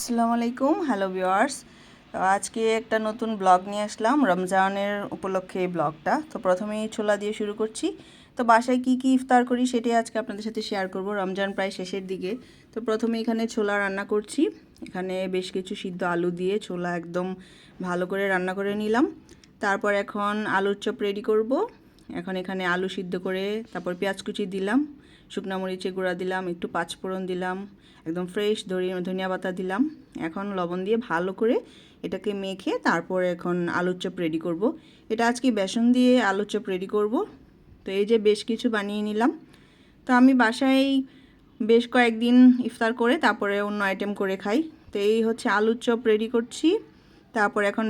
আসসালামু আলাইকুম, hello viewers. তো আজকে একটা নতুন ব্লগ নিয়ে আসলাম রমজানের উপলক্ষে এই ব্লগটা। তো প্রথমেই ছোলা দিয়ে শুরু করছি। তো বাসায় কি কি ইফতার করি সেটাই আজকে আপনাদের সাথে শেয়ার করব। রমজান প্রায় শেষের দিকে। তো প্রথমে এখানে ছোলা রান্না করছি। এখানে বেশ কিছু সিদ্ধ আলু দিয়ে ছোলা একদম ভালো করে রান্না করে নিলাম। তারপর এখন আলুর চপ রেডি করব। এখন এখানে আলু সিদ্ধ করে তারপর পেঁয়াজ কুচি দিলাম, শুকনো মরিচের গুঁড়া দিলাম, একটু পাঁচফোড়ন দিলাম, একদম ফ্রেশ ধনিয়া পাতা দিলাম। এখন লবণ দিয়ে ভালো করে এটাকে মেখে তারপর এখন আলুর চপ রেডি করব। এটা আজকে বেসন দিয়ে আলুর চপ রেডি করব। তো এই যে বেশ কিছু বানিয়ে নিলাম। তো আমি বাসায় বেশ কয়েকদিন ইফতার করে তারপরে অন্য আইটেম করে খাই। তো এই হচ্ছে আলুর চপ রেডি করছি। তারপর এখন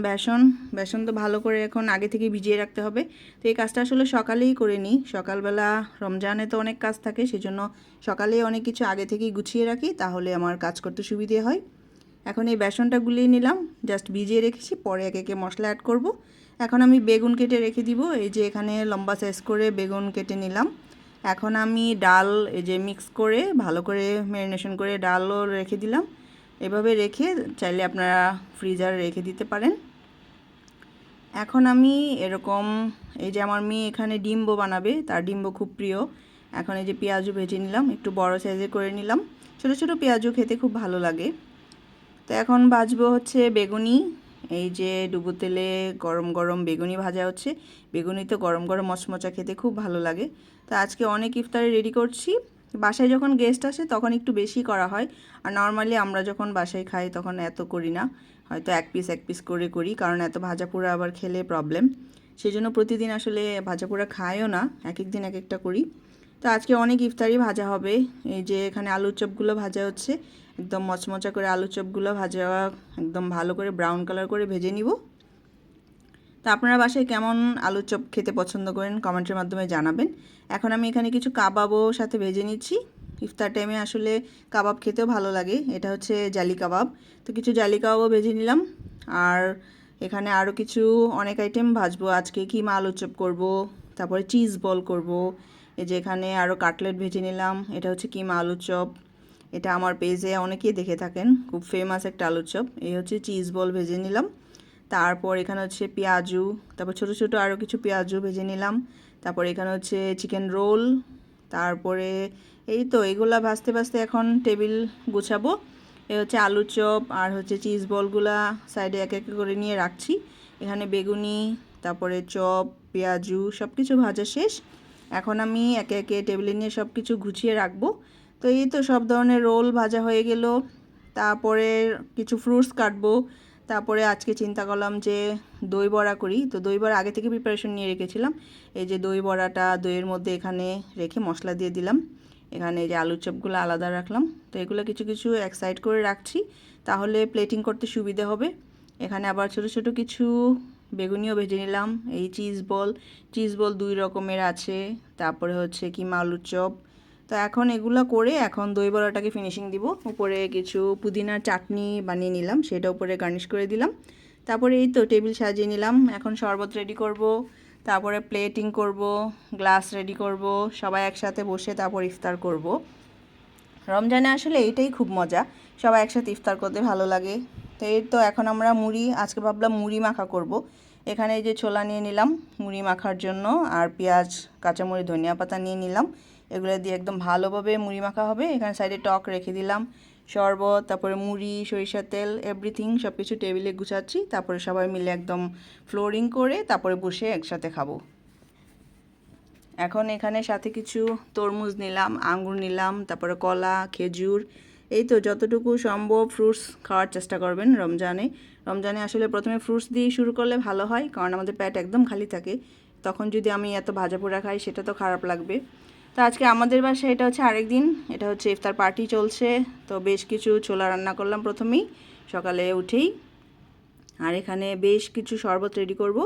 বেসন তো ভালো করে এখন আগে থেকে ভিজিয়ে রাখতে হবে। তো এই কাজটা আসলে সকালেই করে নিই। সকালবেলা রমজানে তো অনেক কাজ থাকে, সেজন্য সকালেই অনেক কিছু আগে থেকেই গুছিয়ে রাখি, তাহলে আমার কাজ করতে সুবিধে হয়। এখন এই বেসনটা গুলিয়ে নিলাম, জাস্ট ভিজিয়ে রেখেছি, পরে একে একে মশলা অ্যাড করব। এখন আমি বেগুন কেটে রেখে দিব। এই যে এখানে লম্বা সাইজ করে বেগুন কেটে নিলাম। এখন আমি ডাল এই যে মিক্স করে ভালো করে ম্যারিনেশন করে ডালও রেখে দিলাম। এভাবে রেখে চাইলে আপনারা ফ্রিজারে রেখে দিতে পারেন। এখন আমি এরকম এই যে আমার মেয়ে এখানে ডিম্বো বানাবে, তার ডিম্বো খুব প্রিয়। এখন এই যে পেঁয়াজও ভেজে নিলাম, একটু বড় সাইজে করে নিলাম। ছোটো ছোটো পেঁয়াজও খেতে খুব ভালো লাগে। তো এখন ভাজবো হচ্ছে বেগুনি। এই যে ডুবো তেলে গরম গরম বেগুনি ভাজা হচ্ছে। বেগুনি তো গরম গরম মচমচা খেতে খুব ভালো লাগে। তো আজকে অনেক ইফতারে রেডি করছি। বাসায় যখন গেস্ট আসে তখন একটু বেশি করা হয়, আর নর্মালি আমরা যখন বাসায় খাই তখন এত করি না, হয়তো এক পিস করে করি, কারণ এত ভাজা পোড়া আবার খেলে প্রবলেম। সেই জন্য প্রতিদিন আসলে ভাজা পোড়া খাইও না, এক এক দিন এক একটা করি। তো আজকে অনেক ইফতারি ভাজা হবে। এই যে এখানে আলুর চপগুলো ভাজা হচ্ছে, একদম মচমচা করে আলুর চপগুলো ভাজা একদম ভালো করে ব্রাউন কালার করে ভেজে নিব। তো আপনারা বাসায় কেমন আলুর চপ খেতে পছন্দ করেন কমেন্টের মাধ্যমে জানাবেন। এখন আমি এখানে কিছু কাবাবও সাথে ভেজে নিচ্ছি। ইফতার টাইমে আসলে কাবাব খেতেও ভালো লাগে। এটা হচ্ছে জালি কাবাব। তো কিছু জালি কাবাবও ভেজে নিলাম। আর এখানে আরও কিছু অনেক আইটেম ভাজবো আজকে। কিমা আলুর চপ করব, তারপরে চিজ বল করব। এই যে এখানে আরও কাটলেট ভেজে নিলাম। এটা হচ্ছে কিমা আলুর চপ। এটা আমার পেজে অনেকেই দেখে থাকেন, খুব ফেমাস একটা আলুর চপ। এই হচ্ছে চিজ বল ভেজে নিলাম। তারপর এখানে হচ্ছে পেঁয়াজু, তারপর ছোটো ছোটো আরও কিছু পেঁয়াজু ভেজে নিলাম। তারপর এখানে হচ্ছে চিকেন রোল। তারপরে এই তো এগুলা ভাজতে ভাজতে এখন টেবিল গুছাবো। এ হচ্ছে আলুর চপ আর হচ্ছে চিজ বলগুলা সাইডে এক এক করে নিয়ে রাখছি। এখানে বেগুনি, তারপরে চপ, পেঁয়াজু সব কিছু ভাজা শেষ। এখন আমি একে একে টেবিলে নিয়ে সব কিছু গুছিয়ে রাখবো। তো এই তো সব ধরনের রোল ভাজা হয়ে গেল। তারপরে কিছু ফ্রুটস কাটবো। তারপরে আজকে চিন্তা করলাম যে দই বড়া করি। তো দই বড়া আগে থেকে প্রিপারেশন নিয়ে রেখেছিলাম। এই যে দই বড়াটা দইয়ের মধ্যে এখানে রেখে মশলা দিয়ে দিলাম। এখানে এই যে আলুর চপগুলো আলাদা রাখলাম। তো এগুলো কিছু কিছু এক সাইড করে রাখছি, তাহলে প্লেটিং করতে সুবিধা হবে। এখানে আবার ছোটো ছোটো কিছু বেগুনিও ভেজে নিলাম। এই চিজ বল দুই রকমের আছে। তারপরে হচ্ছে কিমা আলুর চপ। তো এখন এগুলো করে এখন দই বড়াটাকে ফিনিশিং দিব। উপরে কিছু পুদিনার চাটনি বানিয়ে নিলাম, সেটা উপরে গার্নিশ করে দিলাম। তারপরে এই তো টেবিল সাজিয়ে নিলাম। এখন শরবত রেডি করব, তারপরে প্লেটিং করব, গ্লাস রেডি করব, সবাই একসাথে বসে তারপর ইফতার করব। রমজানে আসলে এইটাই খুব মজা, সবাই একসাথে ইফতার করতে ভালো লাগে। তো এই তো এখন আমরা আজকে ভাবলাম মুড়ি মাখা করব। এখানে এই যে ছোলা নিয়ে নিলাম মুড়ি মাখার জন্য, আর পেঁয়াজ, কাঁচামরিচ, ধনিয়া পাতা নিয়ে নিলাম। এগুলো দিয়ে একদম ভালোভাবে মুড়ি মাখা হবে। এখানে সাইডে টক রেখে দিলাম, শরবত, তারপরে মুড়ি, সরিষার তেল, এভরিথিং সব কিছু টেবিলে গুছাচ্ছি। তারপরে সবাই মিলে একদম ফ্লোরিং করে তারপরে বসে একসাথে খাবো। এখন এখানে সাথে কিছু তরমুজ নিলাম, আঙ্গুর নিলাম, তারপরে কলা, খেজুর। এই তো যতটুকু সম্ভব ফ্রুটস খাওয়ার চেষ্টা করবেন রমজানে আসলে প্রথমে ফ্রুটস দিয়ে শুরু করলে ভালো হয়, কারণ আমাদের পেট একদম খালি থাকে। তখন যদি আমি এত ভাজা পোড়া খাই সেটা তো খারাপ লাগবে। তো আজকে আমাদের বাসায় এটা হচ্ছে আরেক দিন, এটা হচ্ছে ইফতার পার্টি চলছে। তো বেশ কিছু ছোলা রান্না করলাম প্রথমেই সকালে উঠেই। আর এখানে বেশ কিছু শরবত রেডি করব।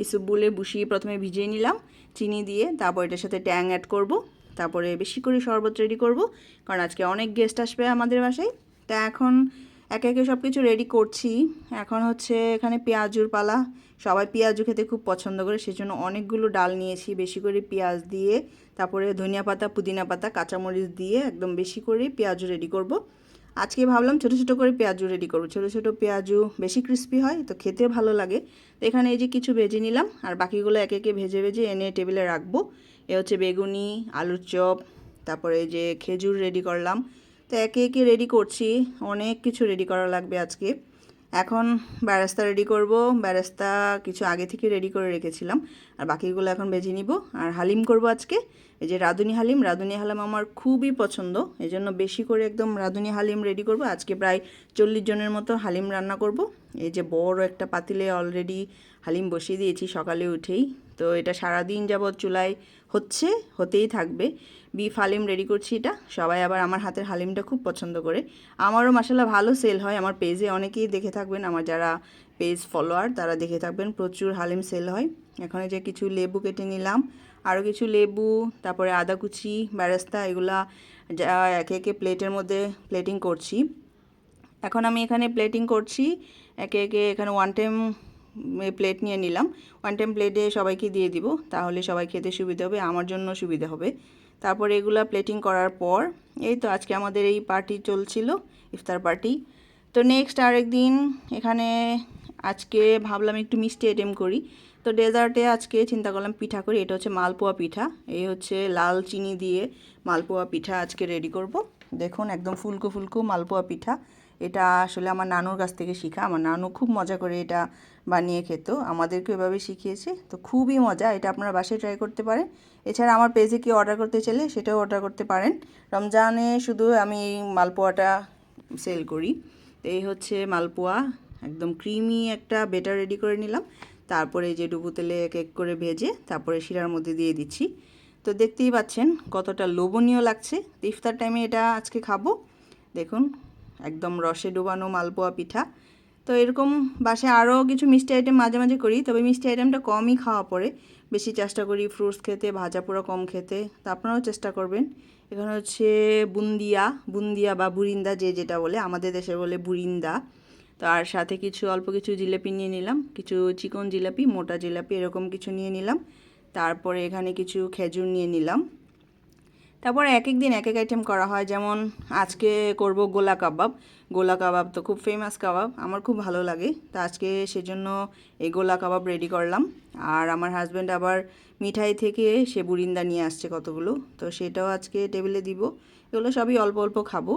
ইসবগুলে বুশি প্রথমে ভিজিয়ে নিলাম চিনি দিয়ে, তারপর এটার সাথে ট্যাং অ্যাড করব। তারপরে বেশি করে শরবত রেডি করব, কারণ আজকে অনেক গেস্ট আসবে আমাদের বাসায়। তা এখন একে একে সব কিছু রেডি করছি। এখন হচ্ছে এখানে পেঁয়াজুর পালা। সবাই পেঁয়াজু খেতে খুব পছন্দ করে, সেজন্য অনেকগুলো ডাল নিয়েছি, বেশি করে পেঁয়াজ দিয়ে, তারপরে ধনিয়া পাতা, পুদিনা পাতা, কাঁচামরিচ দিয়ে একদম বেশি করে পেঁয়াজু রেডি করব। আজকে ভাবলাম ছোটো ছোটো করে পেঁয়াজু রেডি করবো। ছোটো ছোটো পেঁয়াজু বেশি ক্রিস্পি হয়, তো খেতে ভালো লাগে। তো এখানে এই যে কিছু ভেজে নিলাম, আর বাকিগুলো একে একে ভেজে ভেজে এনে টেবিলে রাখবো। এ হচ্ছে বেগুনি, আলুর চপ, তারপরে এই যে খেজুর রেডি করলাম। তো একে একে রেডি করছি, অনেক কিছু রেডি করা লাগবে আজকে। এখন বেরেস্তা রেডি করব। বেরেস্তা কিছু আগে থেকে রেডি করে রেখেছিলাম, আর বাকিগুলো এখন ভেজে নিব। আর হালিম করব আজকে, এই যে রাঁধুনি হালিম। রাঁধুনি হালিম আমার খুবই পছন্দ, এই জন্য বেশি করে একদম রাঁধুনি হালিম রেডি করব। আজকে প্রায় 40 জনের মতো হালিম রান্না করব। এই যে বড় একটা পাতিলে অলরেডি হালিম বসিয়ে দিয়েছি সকালে উঠেই। তো এটা সারাদিন যাবৎ চুলায় হতেই থাকবে। বিফ হালিম রেডি করছি এটা। সবাই আবার আমার হাতের হালিমটা খুব পছন্দ করে। আমারও মাশাআল্লাহ ভালো সেল হয়, আমার পেজে অনেকেই দেখে থাকবেন, আমার যারা পেজ ফলোয়ার তারা দেখে থাকবেন, প্রচুর হালিম সেল হয়। এখন যে কিছু লেবু কেটে নিলাম, আরও কিছু লেবু, তারপরে আদা কুচি, বেরেস্তা, এগুলা যা একে একে প্লেটের মধ্যে প্লেটিং করছি। এখন আমি এখানে প্লেটিং করছি একে একে। এখানে 1 টাইম প্লেট নিয়ে নিলাম। 1 টাইম প্লেটে সবাইকে দিয়ে দিব, তাহলে সবাই খেতে সুবিধা হবে, আমার জন্য সুবিধা হবে। তারপরে এগুলা প্লেটিং করার পর এই তো আজকে আমাদের এই পার্টি চলছিল, ইফতার পার্টি। তো নেক্সট আরেকদিন এখানে আজকে ভাবলাম একটু মিষ্টি আইটেম করি। তো ডেজার্টে আজকে চিন্তা করলাম পিঠা করি। এটা হচ্ছে মালপোয়া পিঠা, এই হচ্ছে লাল চিনি দিয়ে মালপোয়া পিঠা আজকে রেডি করব। দেখুন একদম ফুলকো ফুলকো মালপোয়া পিঠা। এটা আসলে আমার নানুর কাছ থেকে শেখা। আমার নানু খুব মজা করে এটা বানিয়ে খেত, আমাদেরকে এভাবে শিখিয়েছে। তো খুবই মজা, এটা আপনারা বাসায় ট্রাই করতে পারেন। এছাড়া আমার পেজে কি অর্ডার করতে চাইলে সেটাও অর্ডার করতে পারেন। রমজানে শুধু আমি এই মালপোয়াটা সেল করি। তো এই হচ্ছে মালপোয়া, একদম ক্রিমি একটা বেটার রেডি করে নিলাম। তারপরে যে ডুবো তেলে এক এক করে ভেজে তারপরে শিরার মধ্যে দিয়ে দিচ্ছি। তো দেখতেই পাচ্ছেন কতটা লোভনীয় লাগছে। ইফতার টাইমে এটা আজকে খাবো। দেখুন একদম রসে ডুবানো মালপোয়া পিঠা। তো এরকম বাসায় আরও কিছু মিষ্টি আইটেম মাঝে মাঝে করি, তবে মিষ্টি আইটেমটা কমই খাওয়া পড়ে। বেশি চেষ্টা করি ফ্রুটস খেতে, ভাজা পোড়া কম খেতে। তো আপনারাও চেষ্টা করবেন। এখানে হচ্ছে বুন্দিয়া, বুন্দিয়া বা বুরিন্দা যে যেটা বলে, আমাদের দেশে বলে বুরিন্দা। তো আর সাথে কিছু অল্প কিছু জিলাপি নিয়ে নিলাম, কিছু চিকন জিলাপি, মোটা জিলাপি, এরকম কিছু নিয়ে নিলাম। তারপরে এখানে কিছু খেজুর নিয়ে নিলাম। তারপরে এক এক দিন এক এক আইটেম করা হয়, যেমন আজকে করব গোলা কাবাব। গোলা কাবাব তো খুব ফেমাস কাবাব, আমার খুব ভালো লাগে। তো আজকে সেজন্য এই গোলা কাবাব রেডি করলাম। আর আমার হাজব্যান্ড আবার মিঠাই থেকে সে বুরিন্দা নিয়ে আসছে কতগুলো, তো সেটাও আজকে টেবিলে দিব। এগুলো সবই অল্প অল্প খাবো।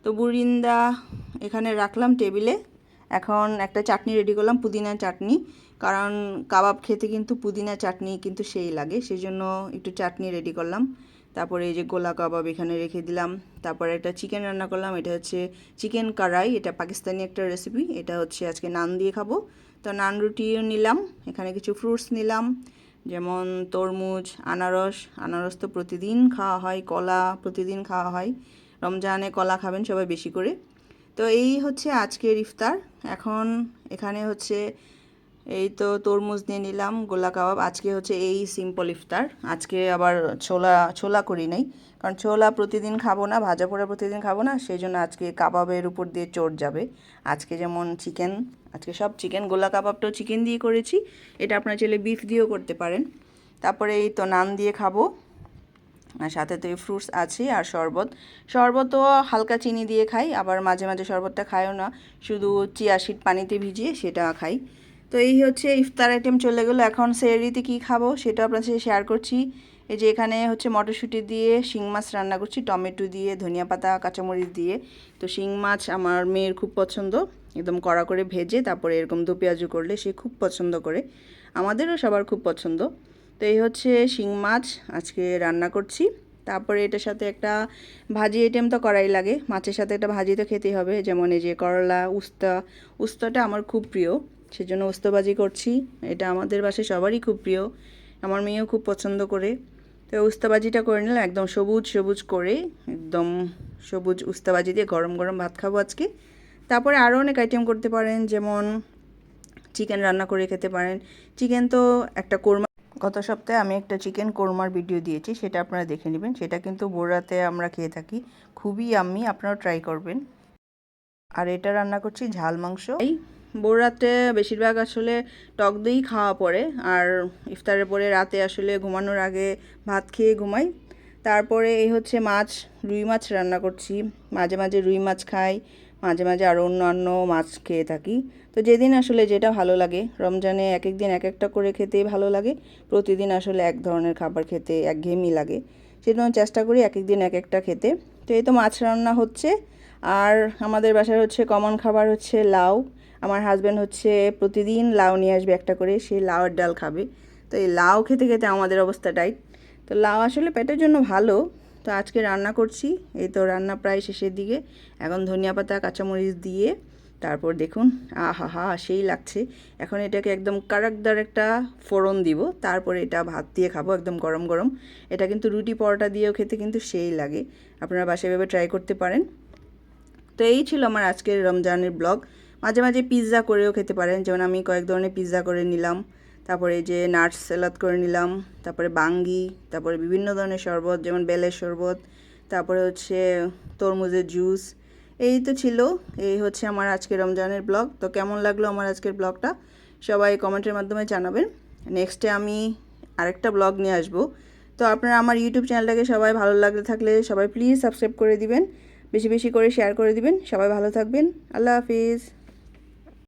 তো বুরিন্দা এখানে রাখলাম টেবিলে। এখন একটা চাটনি রেডি করলাম, পুদিনা চাটনি, কারণ কাবাব খেতে কিন্তু পুদিনা চাটনি কিন্তু সেই লাগে, সেই জন্য একটু চাটনি রেডি করলাম। তারপরে এই যে গোলা কাবাব এখানে রেখে দিলাম। তারপরে একটা চিকেন রান্না করলাম, এটা হচ্ছে চিকেন কড়াই, এটা পাকিস্তানি একটা রেসিপি। এটা হচ্ছে আজকে নান দিয়ে খাবো। তো নান রুটিও নিলাম। এখানে কিছু ফ্রুটস নিলাম, যেমন তরমুজ, আনারস। আনারস তো প্রতিদিন খাওয়া হয়, কলা প্রতিদিন খাওয়া হয়। রমজানে কলা খাবেন সবাই বেশি করে। তো এই হচ্ছে আজকের ইফতার। এখন এখানে হচ্ছে এই তো তরমুজ নিয়ে নিলাম, গোলা কাবাব। আজকে হচ্ছে এই সিম্পল ইফতার। আজকে আবার ছোলা ছোলা করি নাই, কারণ ছোলা প্রতিদিন খাবো না, ভাজা পোড়া প্রতিদিন খাবো না, সেই জন্য আজকে কাবাবের উপর দিয়ে চড় যাবে। আজকে যেমন চিকেন, আজকে সব চিকেন। গোলা কাবাবটাও চিকেন দিয়ে করেছি, এটা আপনার চাইলে বিফ দিয়েও করতে পারেন। তারপরে এই তো নান দিয়ে খাবো, আর সাথে তো এই ফ্রুটস আছে আর শরবত। শরবতও হালকা চিনি দিয়ে খাই, আবার মাঝে মাঝে শরবতটা খাইও না, শুধু চিয়া সিড পানিতে ভিজিয়ে সেটা খাই। তো এই হচ্ছে ইফতার আইটেম চলে গেলো। এখন সেহরিতে কী খাবো সেটা আপনার সাথে শেয়ার করছি। এই যে এখানে হচ্ছে মটরশুঁটি দিয়ে শিং মাছ রান্না করছি, টমেটো দিয়ে, ধনিয়া পাতা, কাঁচামরিচ দিয়ে। তো শিং মাছ আমার মেয়ের খুব পছন্দ, একদম কড়া করে ভেজে তারপরে এরকম দো পেঁয়াজু করলে সে খুব পছন্দ করে, আমাদেরও সবার খুব পছন্দ। তো এই হচ্ছে শিং মাছ আজকে রান্না করছি। তারপরে এটার সাথে একটা ভাজি আইটেম তো করাই লাগে, মাছের সাথে একটা ভাজি তো খেতেই হবে, যেমন এই যে করলা, উস্তা। উস্তাটা আমার খুব প্রিয়, সেজন্য উস্তা ভাজি করছি। এটা আমাদের বাসায় সবারই খুব প্রিয়, আমার মেয়েও খুব পছন্দ করে। তো উস্তা ভাজিটা করে নিলাম একদম সবুজ সবুজ করে, একদম সবুজ উস্তা ভাজি দিয়ে গরম গরম ভাত খাবো আজকে। তারপরে আরও অনেক আইটেম করতে পারেন, যেমন চিকেন রান্না করে খেতে পারেন। চিকেন তো একটা কোরমা, গত সপ্তাহে আমি একটা চিকেন কোরমার ভিডিও দিয়েছি, সেটা আপনারা দেখে নেবেন। সেটা কিন্তু বোরাতে আমরা খেয়ে থাকি, খুবই আম্মি, আপনারাও ট্রাই করবেন। আর এটা রান্না করছি ঝাল মাংস। এই বোরাতে বেশিরভাগ আসলে টক দই খাওয়া পড়ে, আর ইফতারের পরে রাতে আসলে ঘুমানোর আগে ভাত খেয়ে ঘুমাই। তারপরে এই হচ্ছে মাছ, রুই মাছ রান্না করছি। মাঝে মাঝে রুই মাছ খাই, মাঝে মাঝে আরও অন্যান্য মাছ খেয়ে থাকি। তো যেদিন আসলে যেটা ভালো লাগে, রমজানে এক এক দিন এক একটা করে খেতেই ভালো লাগে। প্রতিদিন আসলে এক ধরনের খাবার খেতে একঘেয়েমি লাগে, সেজন্য চেষ্টা করি এক এক দিন এক একটা খেতে। তো এই তো মাছ রান্না হচ্ছে। আর আমাদের বাসার হচ্ছে কমন খাবার হচ্ছে লাউ। আমার হাজব্যান্ড হচ্ছে প্রতিদিন লাউ নিয়ে আসবে একটা করে, সেই লাউয়ের ডাল খাবে। তো এই লাউ খেতে খেতে আমাদের অবস্থা টাইট। তো লাউ আসলে পেটের জন্য ভালো। তো আজকে রান্না করছি, এই তো রান্না প্রায় শেষের দিকে। এখন ধনিয়া পাতা কাঁচামরিচ দিয়ে তারপর দেখুন, আহা হা সেই লাগছে। এখন এটাকে একদম কারাকদার একটা ফোড়ন দিব, তারপরে এটা ভাত দিয়ে খাবো একদম গরম গরম। এটা কিন্তু রুটি পরোটা দিয়েও খেতে কিন্তু সেই লাগে। আপনারা বাসায় এভাবে ট্রাই করতে পারেন। তো এই ছিল আমার আজকের রমজানের ব্লগ। মাঝে মাঝে পিৎজা করেও খেতে পারেন, যেমন আমি কয়েক ধরনের পিৎজা করে নিলাম, তারপরে যে নাটস স্যালাদ করে নিলাম, তারপরে বাঙ্গি, তারপরে বিভিন্ন ধরনের শরবত যেমন বেলের শরবত, তারপরে হচ্ছে তরমুজের জুস। এই তো ছিল, এই হচ্ছে আমার আজকের রমজানের ব্লগ। তো কেমন লাগলো আমার আজকের ব্লগটা সবাই কমেন্টের মাধ্যমে জানাবেন। নেক্সটে আমি আরেকটা ব্লগ নিয়ে আসবো। তো আপনারা আমার ইউটিউব চ্যানেলটাকে সবাই ভালো লাগতে থাকলে সবাই প্লিজ সাবস্ক্রাইব করে দিবেন, বেশি বেশি করে শেয়ার করে দিবেন। সবাই ভালো থাকবেন। আল্লাহ হাফিজ।